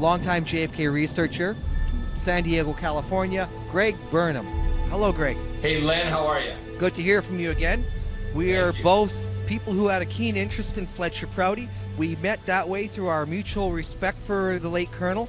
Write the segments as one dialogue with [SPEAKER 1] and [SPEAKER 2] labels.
[SPEAKER 1] longtime JFK researcher, San Diego, California, Greg Burnham. Hello, Greg.
[SPEAKER 2] Hey, Len, how are you?
[SPEAKER 1] Good to hear from you again. We
[SPEAKER 2] Thank
[SPEAKER 1] are
[SPEAKER 2] you.
[SPEAKER 1] both people who had a keen interest in Fletcher Prouty. We met that way through our mutual respect for the late colonel,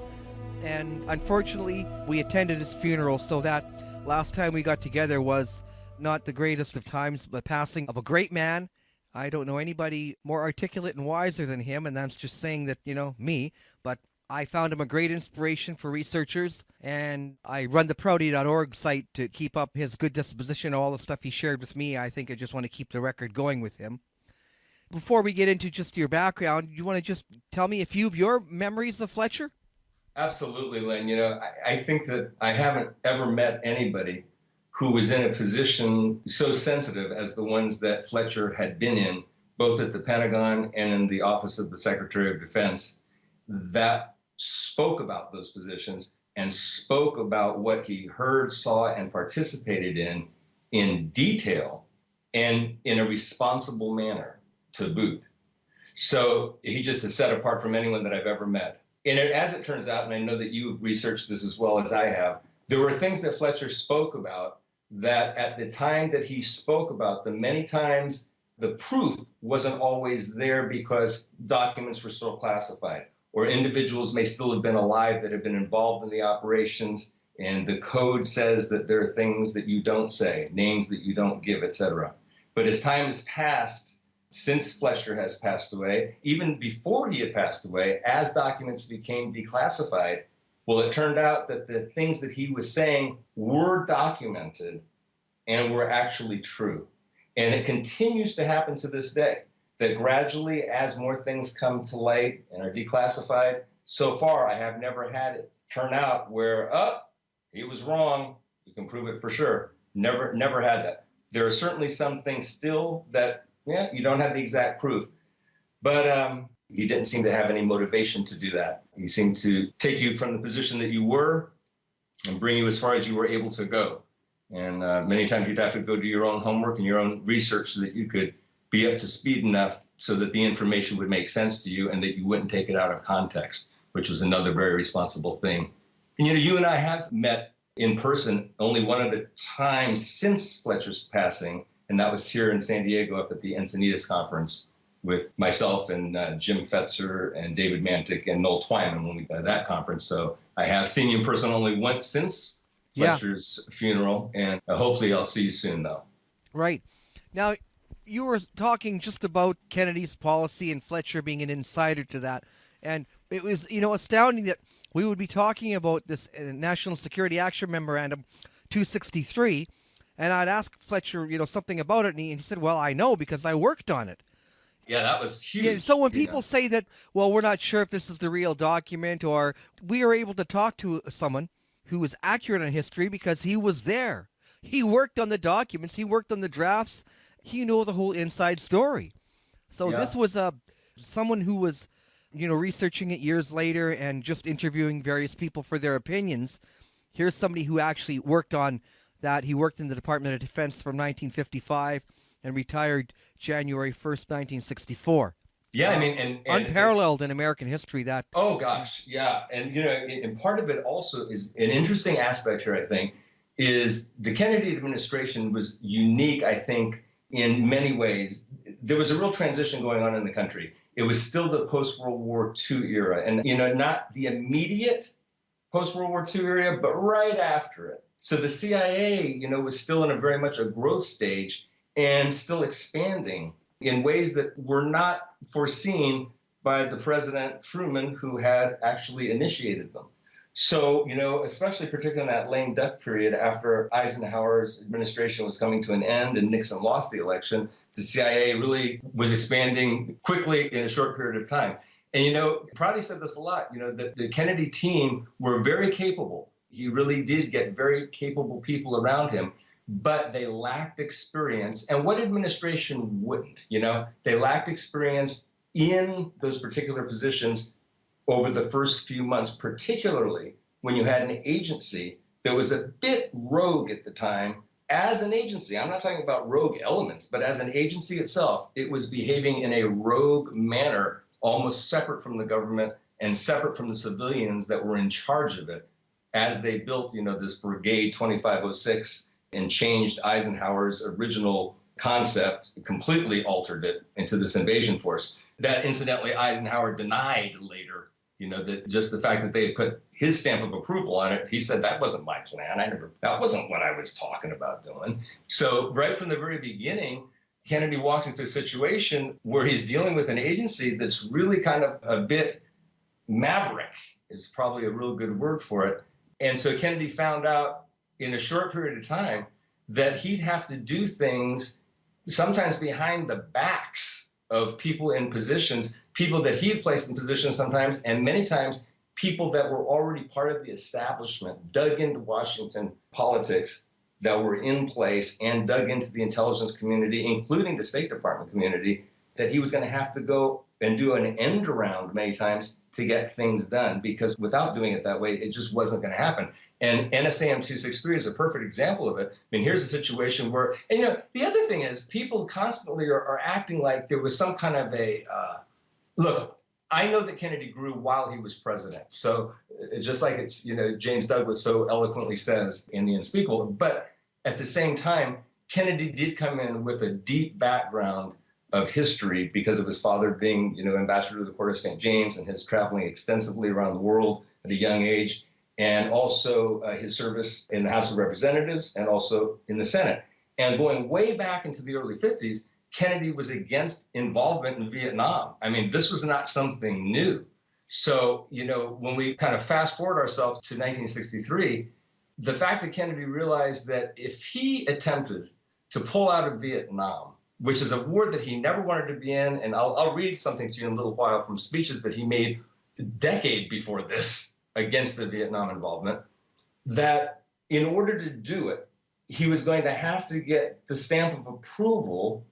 [SPEAKER 1] and unfortunately, we attended his funeral, so that last time we got together was not the greatest of times, but passing of a great man. I don't know anybody more articulate and wiser than him, and that's just saying that, me, but I found him a great inspiration for researchers, and I run the Prouty.org site to keep up his good disposition, all the stuff he shared with me. I think I just want to keep the record going with him. Before we get into just your background, you want to just tell me a few of your memories of Fletcher?
[SPEAKER 2] Absolutely, Len. I think that I haven't ever met anybody who was in a position so sensitive as the ones that Fletcher had been in, both at the Pentagon and in the Office of the Secretary of Defense, that spoke about those positions and spoke about what he heard, saw, and participated in detail and in a responsible manner to boot. So he just is set apart from anyone that I've ever met. And as it turns out, and I know that you've researched this as well as I have, there were things that Fletcher spoke about that at the time that he spoke about them, many times the proof wasn't always there because documents were still classified, or individuals may still have been alive that have been involved in the operations, and the code says that there are things that you don't say, names that you don't give, etc. But as time has passed, since Fletcher has passed away, even before he had passed away, as documents became declassified, well, it turned out that the things that he was saying were documented and were actually true. And it continues to happen to this day, that gradually, as more things come to light and are declassified, so far I have never had it turn out where, he was wrong, you can prove it for sure. Never had that. There are certainly some things still that, you don't have the exact proof, but he didn't seem to have any motivation to do that. He seemed to take you from the position that you were and bring you as far as you were able to go. And many times you'd have to go do your own homework and your own research so that you could be up to speed enough so that the information would make sense to you and that you wouldn't take it out of context, which was another very responsible thing. And you and I have met in person only one other time since Fletcher's passing, and that was here in San Diego up at the Encinitas conference with myself and Jim Fetzer and David Mantic and Noel Twyman when we had that conference. So I have seen you in person only once since Fletcher's funeral, and hopefully I'll see you soon, though.
[SPEAKER 1] Right. Now, you were talking just about Kennedy's policy and Fletcher being an insider to that, and it was, astounding that we would be talking about this National Security Action Memorandum 263, and I'd ask Fletcher, something about it, and he said, well, I know because I worked on it.
[SPEAKER 2] Yeah, that was huge.
[SPEAKER 1] Yeah, so when people say that, well, we're not sure if this is the real document, or we are able to talk to someone who was accurate on history because he was there. He worked on the documents. He worked on the drafts. He knows the whole inside story. So this was someone who was, researching it years later and just interviewing various people for their opinions. Here's somebody who actually worked on that. He worked in the Department of Defense from 1955 and retired January 1st, 1964.
[SPEAKER 2] Yeah, I mean, and
[SPEAKER 1] unparalleled in American history. That.
[SPEAKER 2] Oh gosh, yeah, and and part of it also is an interesting aspect here. I think is the Kennedy administration was unique. I think in many ways there was a real transition going on in the country. It was still the post-World War II era, and not the immediate post-World War II era, but right after it. So the CIA, was still in a very much a growth stage and still expanding in ways that were not foreseen by the President Truman, who had actually initiated them. So, especially particularly in that lame duck period after Eisenhower's administration was coming to an end and Nixon lost the election, the CIA really was expanding quickly in a short period of time. And, Prouty said this a lot, that the Kennedy team were very capable. He really did get very capable people around him, but they lacked experience. And what administration wouldn't? They lacked experience in those particular positions over the first few months, particularly when you had an agency that was a bit rogue at the time. As an agency, I'm not talking about rogue elements, but as an agency itself, it was behaving in a rogue manner, almost separate from the government, and separate from the civilians that were in charge of it as they built, this Brigade 2506 and changed Eisenhower's original concept, completely altered it into this invasion force that incidentally Eisenhower denied later, that just the fact that they had put his stamp of approval on it, he said, that wasn't my plan. That wasn't what I was talking about doing. So right from the very beginning, Kennedy walks into a situation where he's dealing with an agency that's really kind of a bit maverick, is probably a real good word for it. And so Kennedy found out in a short period of time that he'd have to do things sometimes behind the backs of people in positions, people that he had placed in positions sometimes, and many times people that were already part of the establishment, dug into Washington politics that were in place and dug into the intelligence community, including the State Department community, that he was going to have to go and do an end around many times to get things done, because without doing it that way, it just wasn't going to happen. And NSAM 263 is a perfect example of it. I mean, here's a situation where, and the other thing is people constantly are acting like there was some kind of a, look, I know that Kennedy grew while he was president. So it's just like it's, James Douglas so eloquently says in The Unspeakable. But at the same time, Kennedy did come in with a deep background of history because of his father being, ambassador to the court of St. James and his traveling extensively around the world at a young age, and also his service in the House of Representatives and also in the Senate. And going way back into the early 50s, Kennedy was against involvement in Vietnam. I mean, this was not something new. So, when we kind of fast forward ourselves to 1963, the fact that Kennedy realized that if he attempted to pull out of Vietnam, which is a war that he never wanted to be in, and I'll read something to you in a little while from speeches that he made a decade before this against the Vietnam involvement, that in order to do it, he was going to have to get the stamp of approval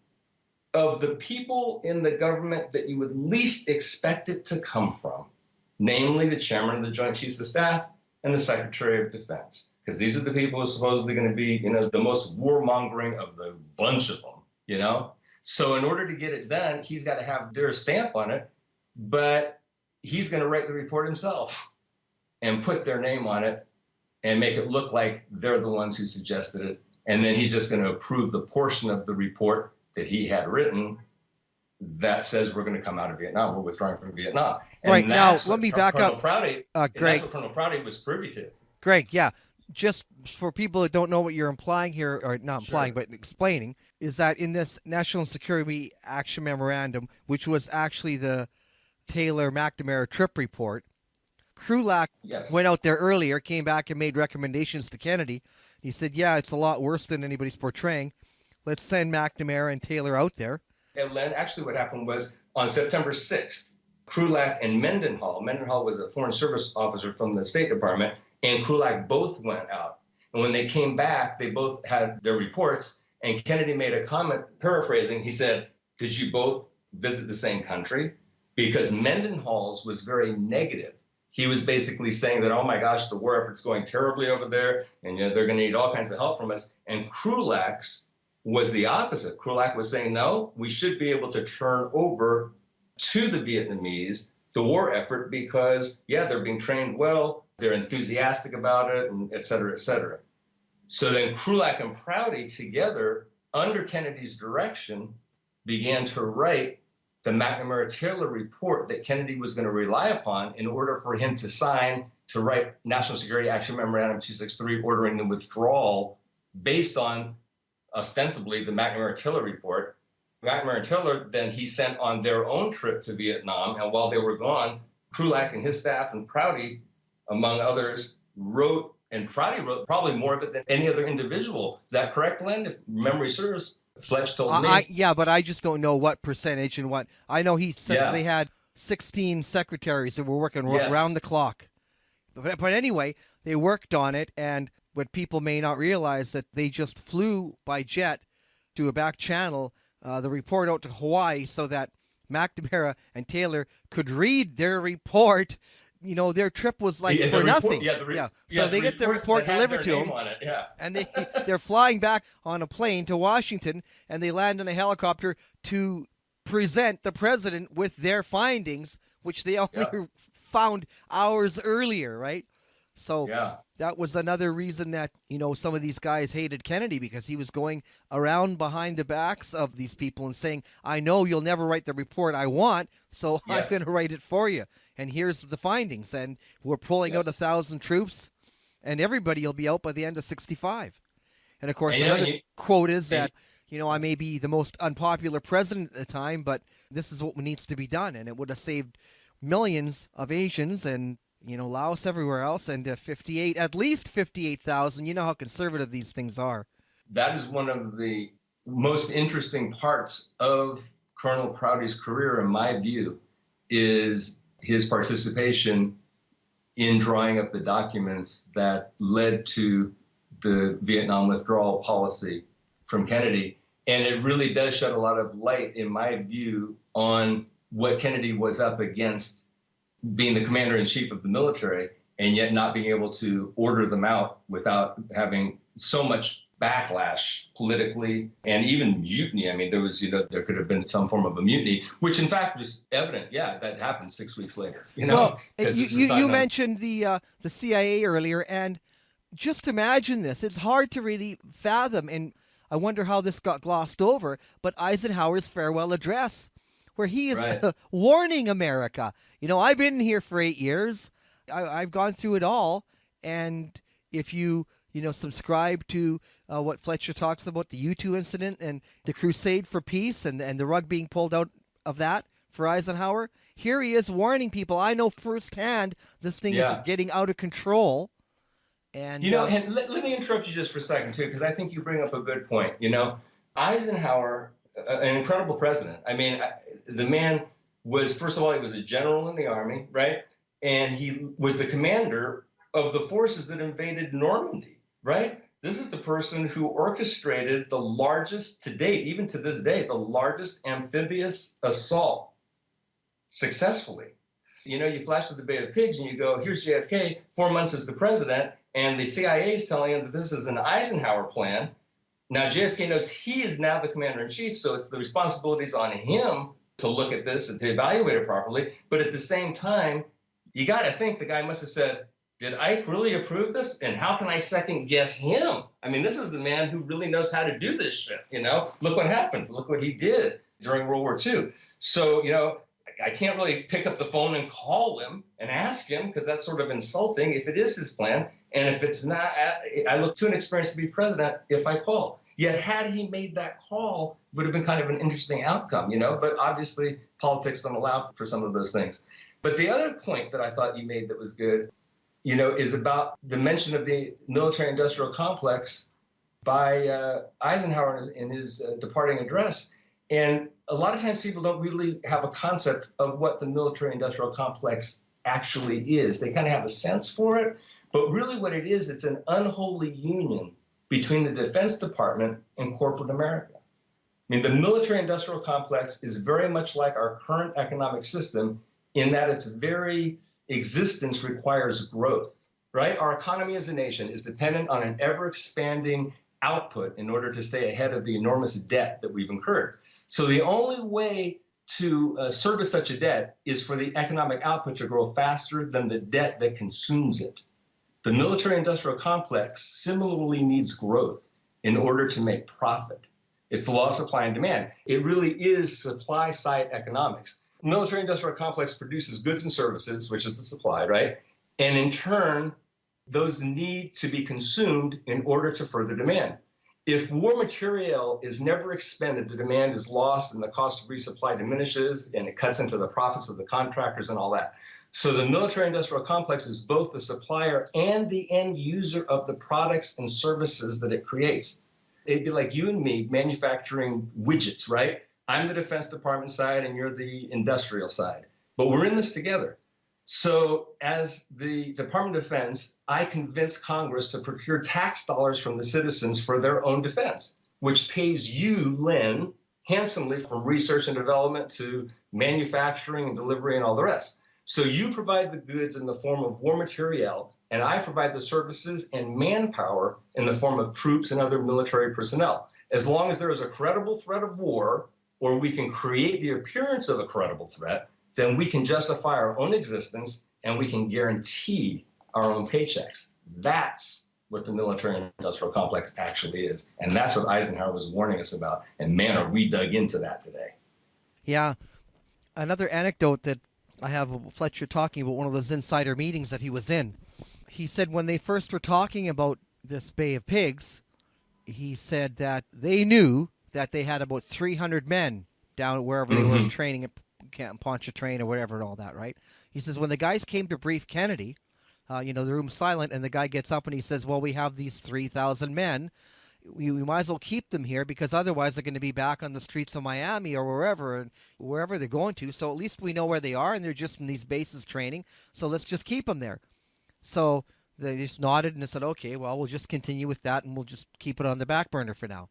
[SPEAKER 2] of the people in the government that you would least expect it to come from, namely the chairman of the Joint Chiefs of Staff and the Secretary of Defense, because these are the people who are supposedly going to be, the most warmongering of the bunch of them. So in order to get it done, he's got to have their stamp on it, but he's going to write the report himself and put their name on it and make it look like they're the ones who suggested it. And then he's just going to approve the portion of the report that he had written that says we're going to come out of Vietnam, we're withdrawing from Vietnam. And
[SPEAKER 1] right, now let me back up.
[SPEAKER 2] Prouty,
[SPEAKER 1] Greg,
[SPEAKER 2] that's what Colonel Prouty was privy to.
[SPEAKER 1] Greg, yeah. Just for people that don't know what you're implying here, or not implying, but explaining, is that in this National Security Action Memorandum, which was actually the Taylor-McNamara trip report, Krulak went out there earlier, came back and made recommendations to Kennedy. He said, yeah, it's a lot worse than anybody's portraying. Let's send McNamara and Taylor out there.
[SPEAKER 2] And Len, actually what happened was on September 6th, Krulak and Mendenhall was a Foreign Service officer from the State Department, and Krulak both went out. And when they came back, they both had their reports, and Kennedy made a comment, paraphrasing, he said, did you both visit the same country? Because Mendenhall's was very negative. He was basically saying that, oh my gosh, the war effort's going terribly over there, and they're going to need all kinds of help from us. And Krulak's was the opposite. Krulak was saying, no, we should be able to turn over to the Vietnamese the war effort because, they're being trained well, they're enthusiastic about it, and et cetera, et cetera. So then Krulak and Prouty together, under Kennedy's direction, began to write the McNamara-Taylor report that Kennedy was going to rely upon in order for him to sign, to write National Security Action Memorandum 263, ordering the withdrawal based on, ostensibly, the McNamara-Taylor report. McNamara-Taylor, then he sent on their own trip to Vietnam, and while they were gone, Krulak and his staff and Prouty, among others, wrote, and Prouty wrote probably more of it than any other individual. Is that correct, Len? If memory serves, Fletch told me.
[SPEAKER 1] Yeah, but I just don't know what percentage and what. I know he said they had 16 secretaries that were working around the clock. But anyway, they worked on it, and what people may not realize that they just flew by jet to a back channel the report out to Hawaii so that McNamara and Taylor could read their report. Their trip was like for nothing. So they get the report delivered to them, and they're flying back on a plane to Washington, and they land in a helicopter to present the president with their findings, which they only found hours earlier, right? So
[SPEAKER 2] Yeah.
[SPEAKER 1] that was another reason that, some of these guys hated Kennedy, because he was going around behind the backs of these people and saying, I know you'll never write the report I want, so I'm
[SPEAKER 2] Yes.
[SPEAKER 1] going to write it for you. And here's the findings. And we're pulling out 1,000 troops, and everybody will be out by the end of 65. And, of course, another quote is that, I may be the most unpopular president at the time, but this is what needs to be done. And it would have saved millions of Asians and Laos, everywhere else, and at least 58,000. You know how conservative these things are.
[SPEAKER 2] That is one of the most interesting parts of Colonel Prouty's career, in my view, is his participation in drawing up the documents that led to the Vietnam withdrawal policy from Kennedy. And it really does shed a lot of light, in my view, on what Kennedy was up against, being the commander-in-chief of the military and yet not being able to order them out without having so much backlash politically and even mutiny. I mean, there was, there could have been some form of a mutiny, which in fact was evident. Yeah, that happened 6 weeks later.
[SPEAKER 1] Well, you mentioned the CIA earlier, and just imagine this. It's hard to really fathom, and I wonder how this got glossed over, but Eisenhower's farewell address, where he is warning America. I've been here for 8 years. I've gone through it all. And if you, subscribe to what Fletcher talks about, the U2 incident and the crusade for peace and the rug being pulled out of that for Eisenhower, here he is warning people. I know firsthand this thing is getting out of control. And,
[SPEAKER 2] and let me interrupt you just for a second, too, because I think you bring up a good point. Eisenhower, an incredible president. I mean, the man was, first of all, he was a general in the Army, right? And he was the commander of the forces that invaded Normandy, right? This is the person who orchestrated the largest to date, even to this day, the largest amphibious assault successfully. You flash to the Bay of Pigs and you go, here's JFK, 4 months as the president, and the CIA is telling him that this is an Eisenhower plan. Now, JFK knows he is now the commander-in-chief, so it's the responsibilities on him to look at this and to evaluate it properly. But at the same time, you got to think the guy must have said, did Ike really approve this? And how can I second guess him? I mean, this is the man who really knows how to do this shit, Look what happened. Look what he did during World War II. So, I can't really pick up the phone and call him and ask him, because that's sort of insulting if it is his plan. And if it's not, I look too inexperienced to be president if I call. Yet had he made that call, it would have been kind of an interesting outcome, But obviously, politics don't allow for some of those things. But the other point that I thought you made that was good, is about the mention of the military-industrial complex by Eisenhower in his departing address. And a lot of times people don't really have a concept of what the military-industrial complex actually is. They kind of have a sense for it, but really what it is, it's an unholy union between the Defense Department and corporate America. I mean, the military-industrial complex is very much like our current economic system in that its very existence requires growth, right? Our economy as a nation is dependent on an ever-expanding output in order to stay ahead of the enormous debt that we've incurred. So the only way to service such a debt is for the economic output to grow faster than the debt that consumes it. The military-industrial complex similarly needs growth in order to make profit. It's the law of supply and demand. It really is supply-side economics. The military-industrial complex produces goods and services, which is the supply, right? And in turn, those need to be consumed in order to further demand. If war material is never expended, the demand is lost and the cost of resupply diminishes and it cuts into the profits of the contractors and all that. So the military-industrial complex is both the supplier and the end user of the products and services that it creates. It'd be like you and me manufacturing widgets, right? I'm the Defense Department side and you're the industrial side, but we're in this together. So as the Department of Defense, I convinced Congress to procure tax dollars from the citizens for their own defense, which pays you, Len, handsomely from research and development to manufacturing and delivery and all the rest. So you provide the goods in the form of war materiel, and I provide the services and manpower in the form of troops and other military personnel. As long as there is a credible threat of war, or we can create the appearance of a credible threat, then we can justify our own existence and we can guarantee our own paychecks. That's what the military-industrial complex actually is. And that's what Eisenhower was warning us about. And man, are we dug into that today.
[SPEAKER 1] Yeah. Another anecdote that I have of Fletcher talking about one of those insider meetings that he was in. He said when they first were talking about this Bay of Pigs, he said that they knew that they had about 300 men down wherever they were training at Camp Pontchartrain or whatever and all that, right? He says when the guys came to brief Kennedy, the room's silent, and the guy gets up and he says, well, we have these 3,000 men. We might as well keep them here because otherwise they're going to be back on the streets of Miami or wherever they're going to. So at least we know where they are, and they're just in these bases training. So let's just keep them there. So they just nodded and they said, okay, well, we'll just continue with that and we'll just keep it on the back burner for now.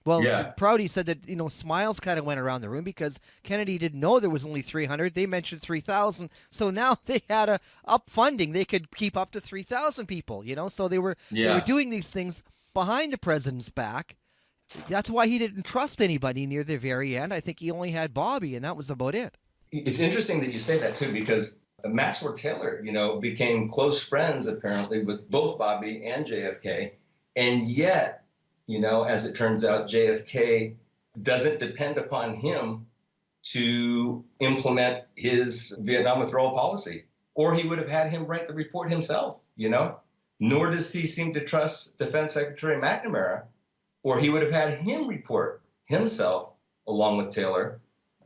[SPEAKER 1] Well, Prouty said that, smiles kind of went around the room because Kennedy didn't know there was only 300. They mentioned 3,000. So now they had up funding. They could keep up to 3,000 people, So they were doing these things behind the president's back. That's why he didn't trust anybody near the very end. I think he only had Bobby, and that was about it.
[SPEAKER 2] It's interesting that you say that, too, because Maxwell-Taylor, became close friends, apparently, with both Bobby and JFK. And yet, as it turns out, JFK doesn't depend upon him to implement his Vietnam withdrawal policy, or he would have had him write the report himself, Nor does he seem to trust Defense Secretary McNamara, or he would have had him report himself, along with Taylor,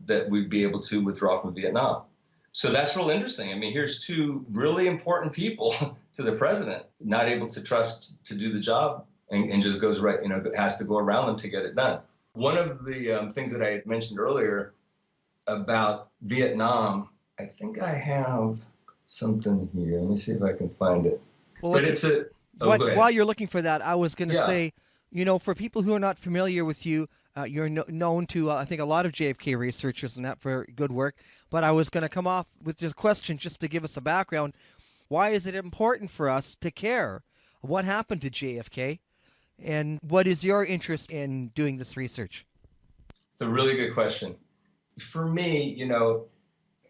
[SPEAKER 2] that we'd be able to withdraw from Vietnam. So that's real interesting. I mean, here's two really important people to the president, not able to trust to do the job. And just goes right, has to go around them to get it done. One of the things that I had mentioned earlier about Vietnam, I think I have something here. Let me see if I can find it.
[SPEAKER 1] Well, but while you're looking for that, I was going to say, for people who are not familiar with you, you're known to, I think, a lot of JFK researchers and that for good work. But I was going to come off with this question just to give us a background. Why is it important for us to care what happened to JFK? And what is your interest in doing this research?
[SPEAKER 2] It's a really good question. For me,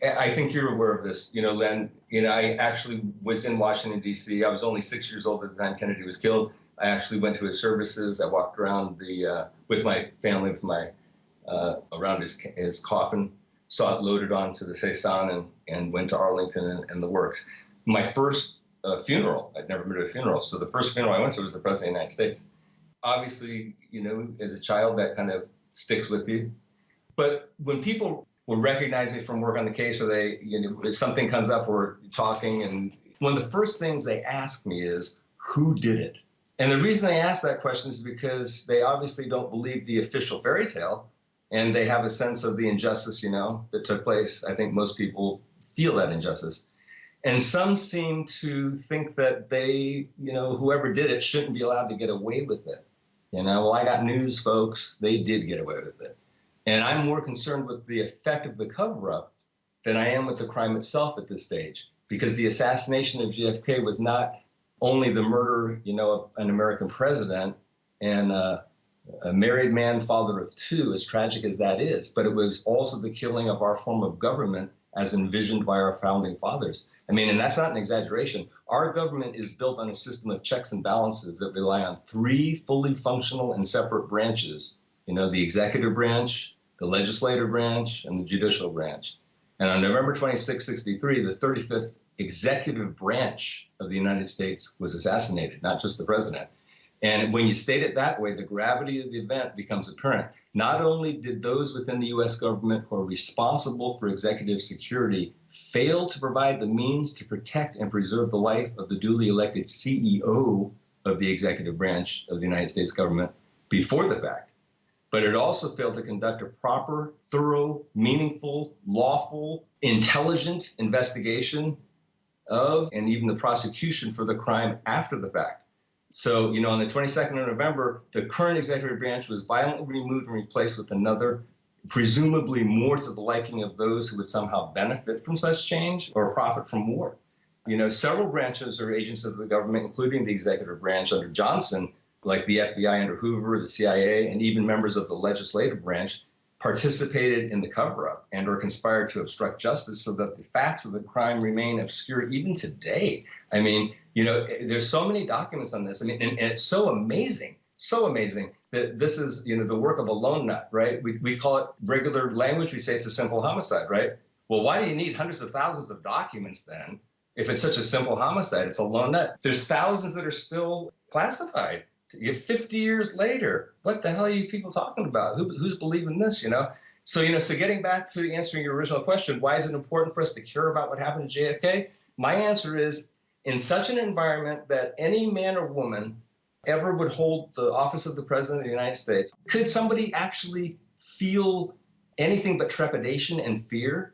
[SPEAKER 2] I think you're aware of this, Len. I actually was in Washington, D.C. I was only 6 years old at the time Kennedy was killed. I actually went to his services. I walked around with my family, around his coffin, saw it loaded onto the Cezanne and went to Arlington and the works. My first funeral, I'd never been to a funeral. So the first funeral I went to was the President of the United States. Obviously, as a child, that kind of sticks with you. But when people will recognize me from work on the case, or they, if something comes up, we're talking, and one of the first things they ask me is, who did it? And the reason they ask that question is because they obviously don't believe the official fairy tale, and they have a sense of the injustice, that took place. I think most people feel that injustice. And some seem to think that they, whoever did it shouldn't be allowed to get away with it. Well, I got news, folks. They did get away with it. And I'm more concerned with the effect of the cover-up than I am with the crime itself at this stage, because the assassination of JFK was not only the murder, of an American president and a married man, father of two, as tragic as that is, but it was also the killing of our form of government as envisioned by our founding fathers. I mean, and that's not an exaggeration. Our government is built on a system of checks and balances that rely on three fully functional and separate branches, the executive branch, the legislative branch, and the judicial branch. And on November 26, 1963, the 35th executive branch of the United States was assassinated, not just the president. And when you state it that way, the gravity of the event becomes apparent. Not only did those within the U.S. government who are responsible for executive security fail to provide the means to protect and preserve the life of the duly elected CEO of the executive branch of the United States government before the fact, but it also failed to conduct a proper, thorough, meaningful, lawful, intelligent investigation of and even the prosecution for the crime after the fact. So, on the 22nd of November, the current executive branch was violently removed and replaced with another, presumably more to the liking of those who would somehow benefit from such change or profit from war. Several branches or agents of the government, including the executive branch under Johnson, like the FBI under Hoover, the CIA, and even members of the legislative branch, participated in the cover-up and or conspired to obstruct justice so that the facts of the crime remain obscure even today. I mean, there's so many documents on this. I mean, and it's so amazing that this is, the work of a lone nut, right? We call it regular language. We say it's a simple homicide, right? Well, why do you need hundreds of thousands of documents then? If it's such a simple homicide, it's a lone nut. There's thousands that are still classified. 50 years later, what the hell are you people talking about? Who's believing this, So getting back to answering your original question, why is it important for us to care about what happened to JFK? My answer is, in such an environment that any man or woman ever would hold the office of the President of the United States, could somebody actually feel anything but trepidation and fear,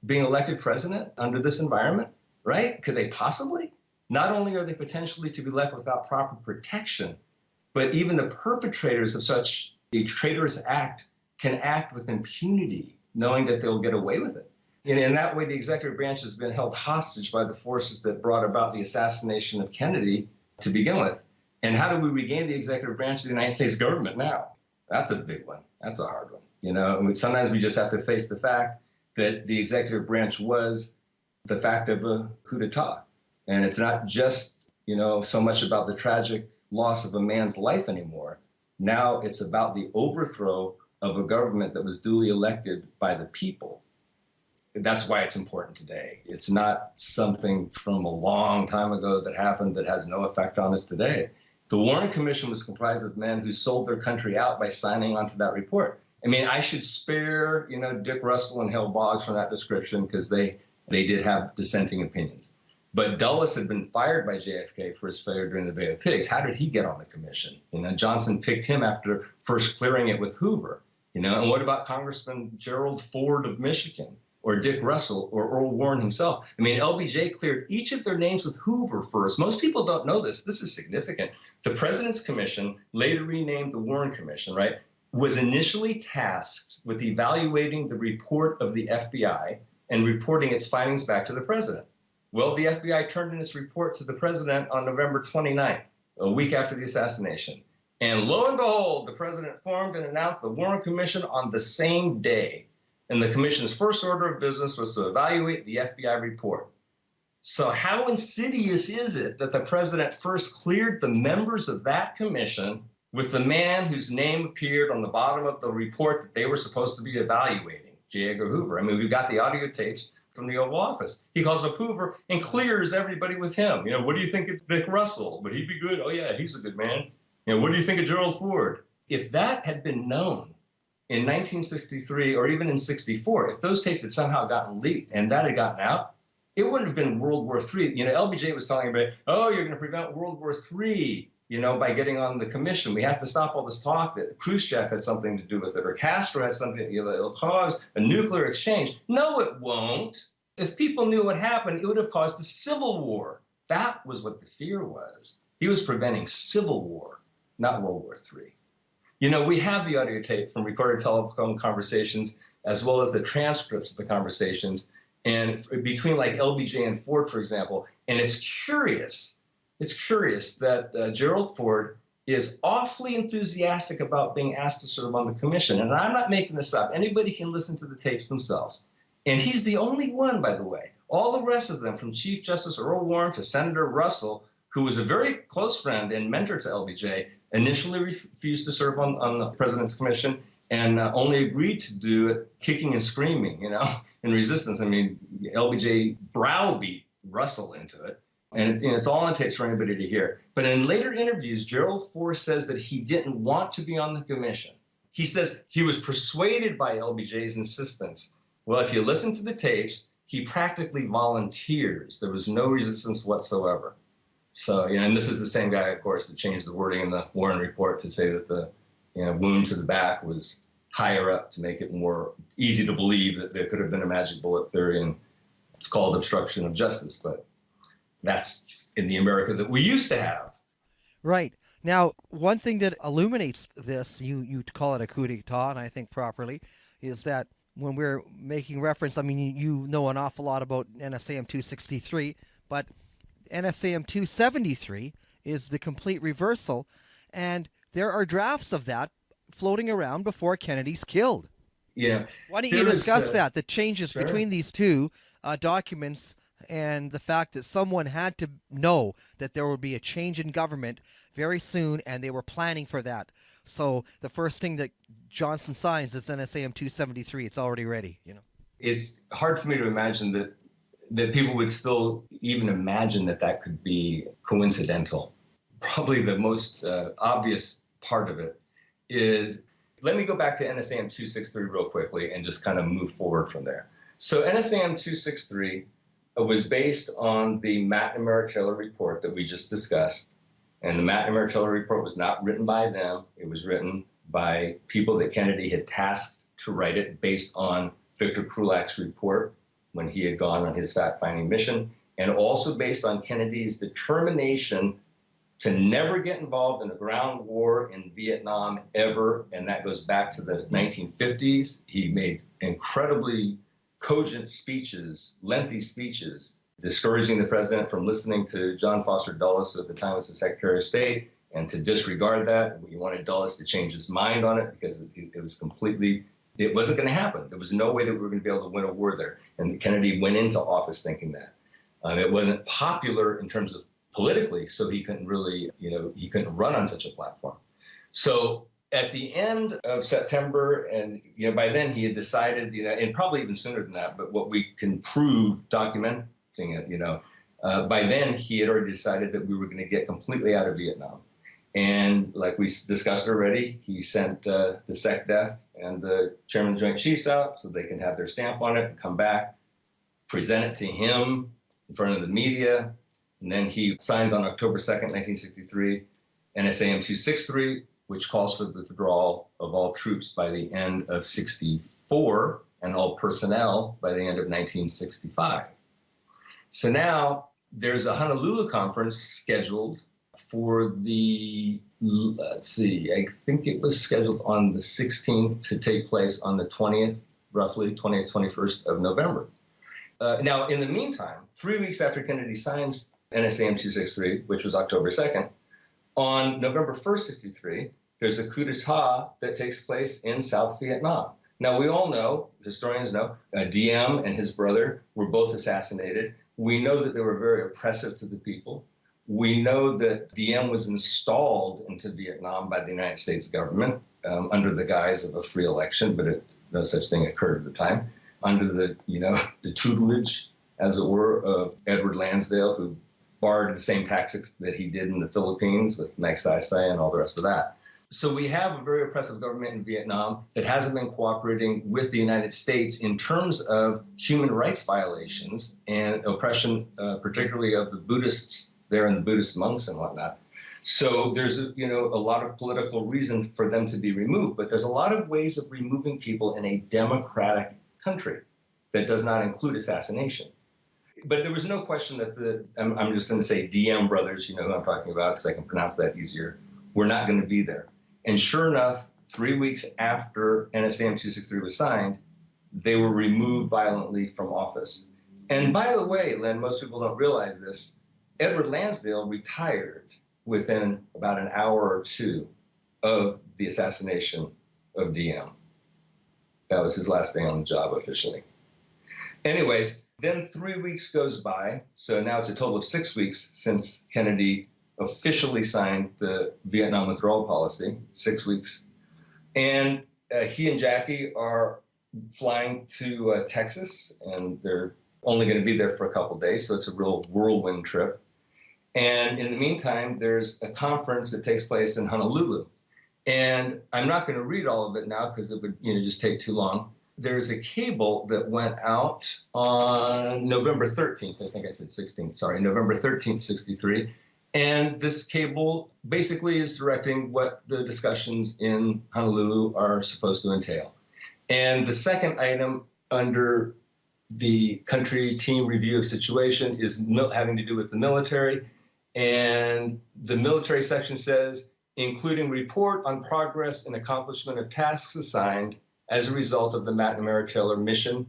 [SPEAKER 2] being elected president under this environment, right? Could they possibly? Not only are they potentially to be left without proper protection, but even the perpetrators of such a traitorous act can act with impunity, knowing that they'll get away with it. And in that way, the executive branch has been held hostage by the forces that brought about the assassination of Kennedy to begin with. And how do we regain the executive branch of the United States government now? That's a big one. That's a hard one. Sometimes we just have to face the fact that the executive branch was the fact of a coup d'etat. And it's not just, so much about the tragic loss of a man's life anymore. Now it's about the overthrow of a government that was duly elected by the people. That's why it's important today. It's not something from a long time ago that happened that has no effect on us today. The Warren Commission was comprised of men who sold their country out by signing onto that report. I mean, I should spare, Dick Russell and Hale Boggs from that description because they did have dissenting opinions. But Dulles had been fired by JFK for his failure during the Bay of Pigs. How did he get on the commission? Johnson picked him after first clearing it with Hoover. And what about Congressman Gerald Ford of Michigan, or Dick Russell, or Earl Warren himself? I mean, LBJ cleared each of their names with Hoover first. Most people don't know this. This is significant. The President's Commission, later renamed the Warren Commission, right, was initially tasked with evaluating the report of the FBI and reporting its findings back to the President. Well, the FBI turned in its report to the President on November 29th, a week after the assassination. And lo and behold, the President formed and announced the Warren Commission on the same day. And the Commission's first order of business was to evaluate the FBI report. So how insidious is it that the President first cleared the members of that commission with the man whose name appeared on the bottom of the report that they were supposed to be evaluating, J. Edgar Hoover? I mean, we've got the audio tapes from the Oval Office. He calls up Hoover and clears everybody with him. What do you think of Dick Russell? Would he be good? Oh, yeah, he's a good man. What do you think of Gerald Ford? If that had been known in 1963 or even in 64, if those tapes had somehow gotten leaked and that had gotten out, it wouldn't have been World War III. LBJ was telling everybody, oh, you're going to prevent World War III, by getting on the commission. We have to stop all this talk that Khrushchev had something to do with it or Castro had something, it'll cause a nuclear exchange. No, it won't. If people knew what happened, it would have caused a civil war. That was what the fear was. He was preventing civil war, not World War III. We have the audio tape from recorded telephone conversations as well as the transcripts of the conversations and between like LBJ and Ford, for example. And it's curious that Gerald Ford is awfully enthusiastic about being asked to serve on the commission. And I'm not making this up. Anybody can listen to the tapes themselves. And he's the only one, by the way. All the rest of them, from Chief Justice Earl Warren to Senator Russell, who was a very close friend and mentor to LBJ, initially refused to serve on the President's Commission and only agreed to do it kicking and screaming, in resistance. I mean, LBJ browbeat Russell into it. And it's all it takes for anybody to hear. But in later interviews, Gerald Ford says that he didn't want to be on the commission. He says he was persuaded by LBJ's insistence. Well, if you listen to the tapes, he practically volunteers. There was no resistance whatsoever. So, and this is the same guy, of course, that changed the wording in the Warren report to say that the wound to the back was higher up to make it more easy to believe that there could have been a magic bullet theory. And it's called obstruction of justice, but that's in the America that we used to have.
[SPEAKER 1] Right. Now, one thing that illuminates this, you call it a coup d'etat, and I think properly, is that when we're making reference, I mean, you know an awful lot about NSAM 263, but NSAM 273 is the complete reversal, and there are drafts of that floating around before Kennedy's killed. Why don't you discuss that, the changes
[SPEAKER 2] Sure.
[SPEAKER 1] between these two documents and the fact that someone had to know that there would be a change in government very soon, and they were planning for that. So the first thing that Johnson signs is NSAM 273. It's already ready,
[SPEAKER 2] It's hard for me to imagine that people would still even imagine that could be coincidental. Probably the most obvious part of it is, let me go back to NSAM 263 real quickly and just kind of move forward from there. So NSAM 263 was based on the McNamara-Taylor report that we just discussed. And the McNamara-Taylor report was not written by them. It was written by people that Kennedy had tasked to write it based on Victor Krulak's report when he had gone on his fact-finding mission, and also based on Kennedy's determination to never get involved in a ground war in Vietnam ever, and that goes back to the 1950s. He made incredibly cogent speeches, lengthy speeches, discouraging the president from listening to John Foster Dulles, who at the time was the Secretary of State, and to disregard that. He wanted Dulles to change his mind on it because it was completely, it wasn't going to happen. There was no way that we were going to be able to win a war there. And Kennedy went into office thinking that. It wasn't popular in terms of politically, so he couldn't really, he couldn't run on such a platform. So at the end of September, and by then he had decided, and probably even sooner than that, but what we can prove documenting it, by then he had already decided that we were going to get completely out of Vietnam. And like we discussed already, he sent the SecDef and the Chairman of the Joint Chiefs out so they can have their stamp on it and come back, present it to him in front of the media. And then he signs on October 2nd, 1963, NSAM 263, which calls for the withdrawal of all troops by the end of 64 and all personnel by the end of 1965. So now there's a Honolulu conference scheduled for the, I think it was scheduled on the 16th to take place on the 20th, roughly 20th, 21st of November. Now, in the meantime, 3 weeks after Kennedy signs NSAM 263, which was October 2nd, on November 1st, 63, there's a coup d'etat that takes place in South Vietnam. Now, we all know, historians know, DM and his brother were both assassinated. We know that they were very oppressive to the people. We know that DM was installed into Vietnam by the United States government under the guise of a free election, but no such thing occurred at the time, under the, the tutelage, as it were, of Edward Lansdale, who barred the same tactics that he did in the Philippines with Magsaysay and all the rest of that. So we have a very oppressive government in Vietnam that hasn't been cooperating with the United States in terms of human rights violations and oppression, particularly of the Buddhists there and the Buddhist monks and whatnot. So there's a lot of political reason for them to be removed, but there's a lot of ways of removing people in a democratic country that does not include assassination. But there was no question that I'm just going to say DM brothers, you know who I'm talking about because I can pronounce that easier, were not going to be there. And sure enough, 3 weeks after NSAM 263 was signed, they were removed violently from office. And by the way, Len, most people don't realize this, Edward Lansdale retired within about an hour or two of the assassination of DM. That was his last day on the job officially. Anyways, then 3 weeks goes by. So now it's a total of 6 weeks since Kennedy officially signed the Vietnam withdrawal policy, 6 weeks. And he and Jackie are flying to Texas, and they're only going to be there for a couple days. So it's a real whirlwind trip. And in the meantime, there's a conference that takes place in Honolulu. And I'm not going to read all of it now because it would just take too long. There's a cable that went out on November 13th. I think I said 16th. Sorry, November 13th, 63. And this cable basically is directing what the discussions in Honolulu are supposed to entail. And the second item under the country team review of situation is having to do with the military. And the military section says, including report on progress and accomplishment of tasks assigned as a result of the McNamara-Taylor mission,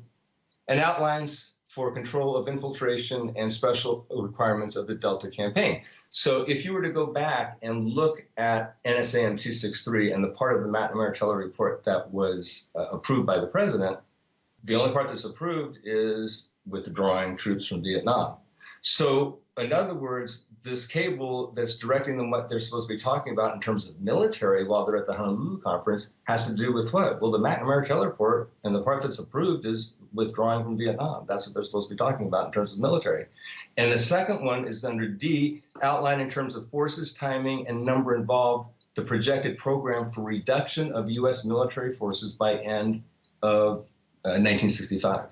[SPEAKER 2] and outlines for control of infiltration and special requirements of the Delta campaign. So if you were to go back and look at NSAM 263 and the part of the McNamara-Taylor report that was approved by the president, the only part that's approved is withdrawing troops from Vietnam. So in other words, this cable that's directing them what they're supposed to be talking about in terms of military while they're at the Honolulu conference has to do with what? Well, the McNamara-Taylor report and the part that's approved is withdrawing from Vietnam. That's what they're supposed to be talking about in terms of military. And the second one is under D, outline in terms of forces, timing, and number involved, the projected program for reduction of U.S. military forces by end of 1965.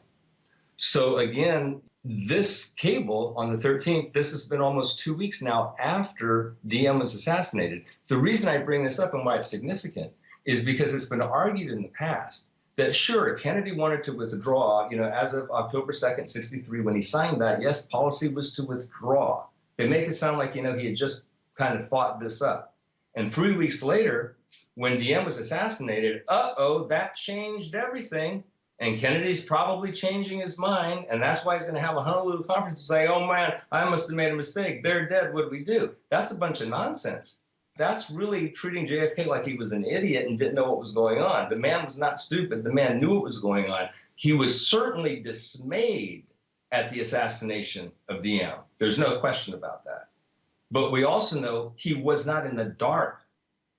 [SPEAKER 2] So again, this cable on the 13th, this has been almost 2 weeks now after DM was assassinated. The reason I bring this up and why it's significant is because it's been argued in the past that sure, Kennedy wanted to withdraw, as of October 2nd, 63, when he signed that, yes, policy was to withdraw. They make it sound like, he had just kind of thought this up. And 3 weeks later, when DM was assassinated, that changed everything. And Kennedy's probably changing his mind, and that's why he's going to have a Honolulu conference and say, oh man, I must have made a mistake. They're dead. What do we do? That's a bunch of nonsense. That's really treating JFK like he was an idiot and didn't know what was going on. The man was not stupid. The man knew what was going on. He was certainly dismayed at the assassination of DM. There's no question about that. But we also know he was not in the dark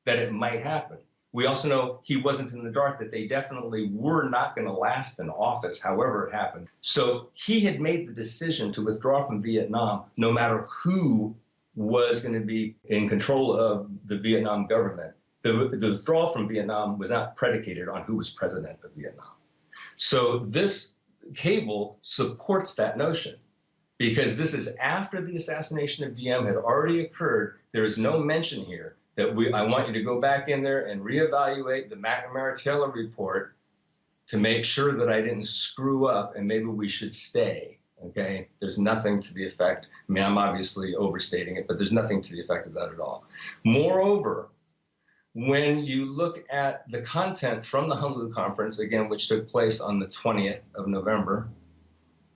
[SPEAKER 2] that it might happen. We also know he wasn't in the dark that they definitely were not going to last in office, however it happened. So he had made the decision to withdraw from Vietnam, no matter who was going to be in control of the Vietnam government. The withdrawal from Vietnam was not predicated on who was president of Vietnam. So this cable supports that notion, because this is after the assassination of DM had already occurred. There is no mention here that I want you to go back in there and reevaluate the McNamara-Taylor report to make sure that I didn't screw up and maybe we should stay, okay? There's nothing to the effect. I mean, I'm obviously overstating it, but there's nothing to the effect of that at all. Moreover, when you look at the content from the Honolulu conference, again, which took place on the 20th of November,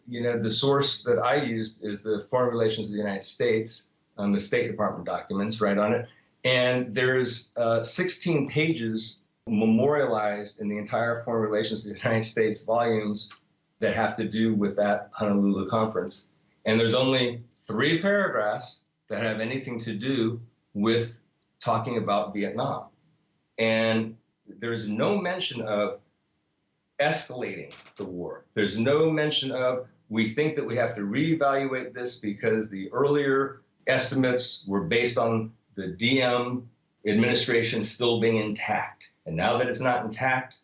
[SPEAKER 2] the source that I used is the Foreign Relations of the United States, the State Department documents right on it. And there's 16 pages memorialized in the entire Foreign Relations of the United States volumes that have to do with that Honolulu conference. And there's only 3 paragraphs that have anything to do with talking about Vietnam. And there's no mention of escalating the war. There's no mention of, we think that we have to reevaluate this because the earlier estimates were based on the DM administration still being intact. And now that it's not intact,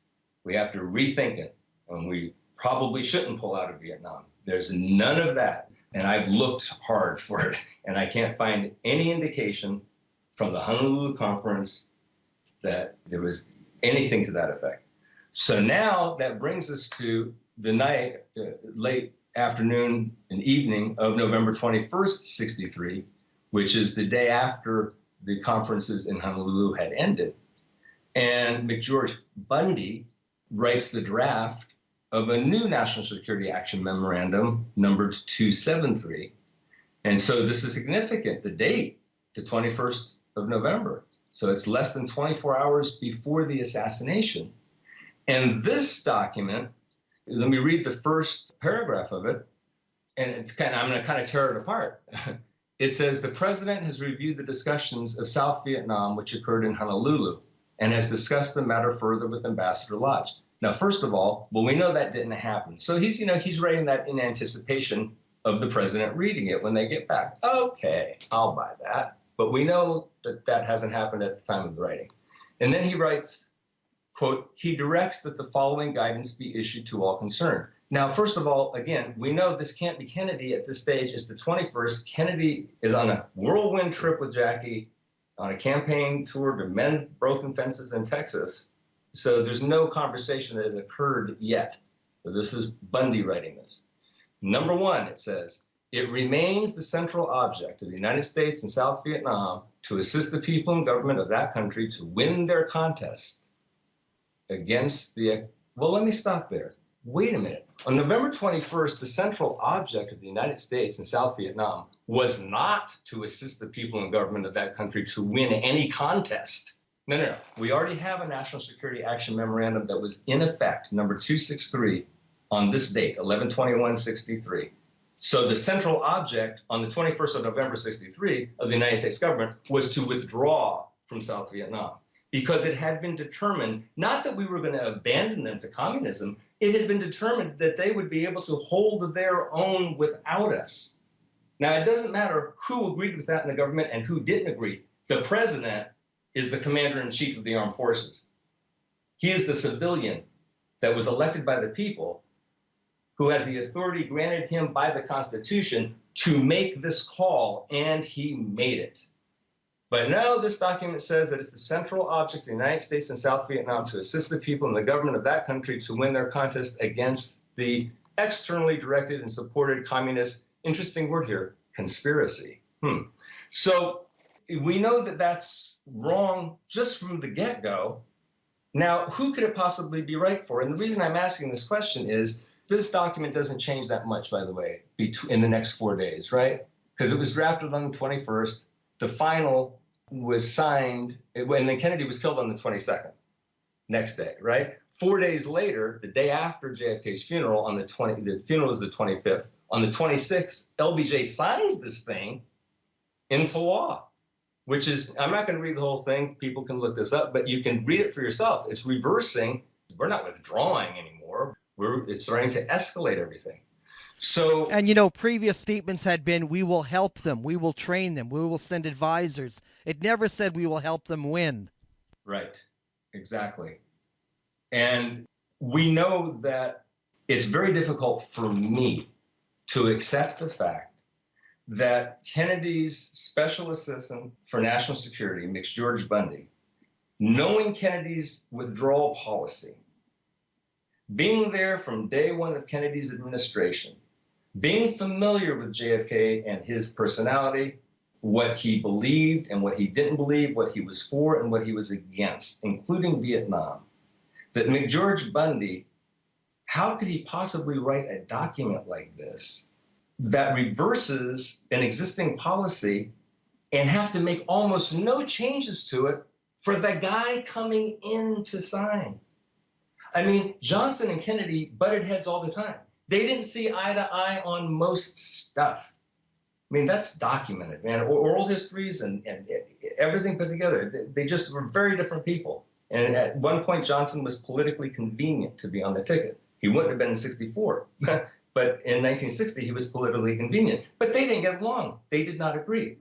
[SPEAKER 2] we have to rethink it. And we probably shouldn't pull out of Vietnam. There's none of that. And I've looked hard for it, and I can't find any indication from the Honolulu conference that there was anything to that effect. So now that brings us to the night, late afternoon and evening of November 21st, 63, which is the day after the conferences in Honolulu had ended. And McGeorge Bundy writes the draft of a new National Security Action Memorandum numbered 273. And so this is significant, the date, the 21st of November. So it's less than 24 hours before the assassination. And this document, let me read the first paragraph of it, and I'm going to kind of tear it apart. It says, the president has reviewed the discussions of South Vietnam, which occurred in Honolulu, and has discussed the matter further with Ambassador Lodge. Now, first of all, well, we know that didn't happen. So he's writing that in anticipation of the president reading it when they get back. Okay, I'll buy that. But we know that that hasn't happened at the time of the writing. And then he writes, quote, he directs that the following guidance be issued to all concerned. Now, first of all, again, we know this can't be Kennedy at this stage. It's the 21st. Kennedy is on a whirlwind trip with Jackie on a campaign tour to mend broken fences in Texas. So there's no conversation that has occurred yet. So this is Bundy writing this. Number 1, it says, it remains the central object of the United States and South Vietnam to assist the people and government of that country to win their contest against the, well, let me stop there. wait a minute. On November 21st, the central object of the United States in South Vietnam was not to assist the people and government of that country to win any contest. No. We already have a National Security Action Memorandum that was in effect, number 263, on this date, 11/21/63. So the central object on the 21st of November 63 of the United States government was to withdraw from South Vietnam, because it had been determined not that we were going to abandon them to communism, it had been determined that they would be able to hold their own without us. Now, it doesn't matter who agreed with that in the government and who didn't agree. The president is the commander-in-chief of the armed forces. He is the civilian that was elected by the people, who has the authority granted him by the Constitution to make this call, and he made it. But no, this document says that it's the central object of the United States and South Vietnam to assist the people and the government of that country to win their contest against the externally directed and supported communist, interesting word here, conspiracy. So we know that that's wrong just from the get-go. Now, who could it possibly be right for? And the reason I'm asking this question is this document doesn't change that much, by the way, in the next 4 days, right? Because it was drafted on the 21st. The final was signed, and then Kennedy was killed on the 22nd, next day, right? 4 days later, the day after JFK's funeral, the funeral was the 25th. On the 26th, LBJ signs this thing into law, which is, I'm not going to read the whole thing. People can look this up, but you can read it for yourself. It's reversing. We're not withdrawing anymore. It's starting to escalate everything. So,
[SPEAKER 1] and previous statements had been, we will help them, we will train them, we will send advisors. It never said we will help them win.
[SPEAKER 2] Right, exactly. And we know that it's very difficult for me to accept the fact that Kennedy's special assistant for national security, McGeorge Bundy, knowing Kennedy's withdrawal policy, being there from day one of Kennedy's administration, being familiar with JFK and his personality, what he believed and what he didn't believe, what he was for and what he was against, including Vietnam, that McGeorge Bundy, how could he possibly write a document like this that reverses an existing policy and have to make almost no changes to it for the guy coming in to sign? I mean, Johnson and Kennedy butted heads all the time. They didn't see eye to eye on most stuff. I mean, that's documented, man. Oral histories and everything put together. They just were very different people. And at one point, Johnson was politically convenient to be on the ticket. He wouldn't have been in 64. But in 1960, he was politically convenient. But they didn't get along. They did not agree.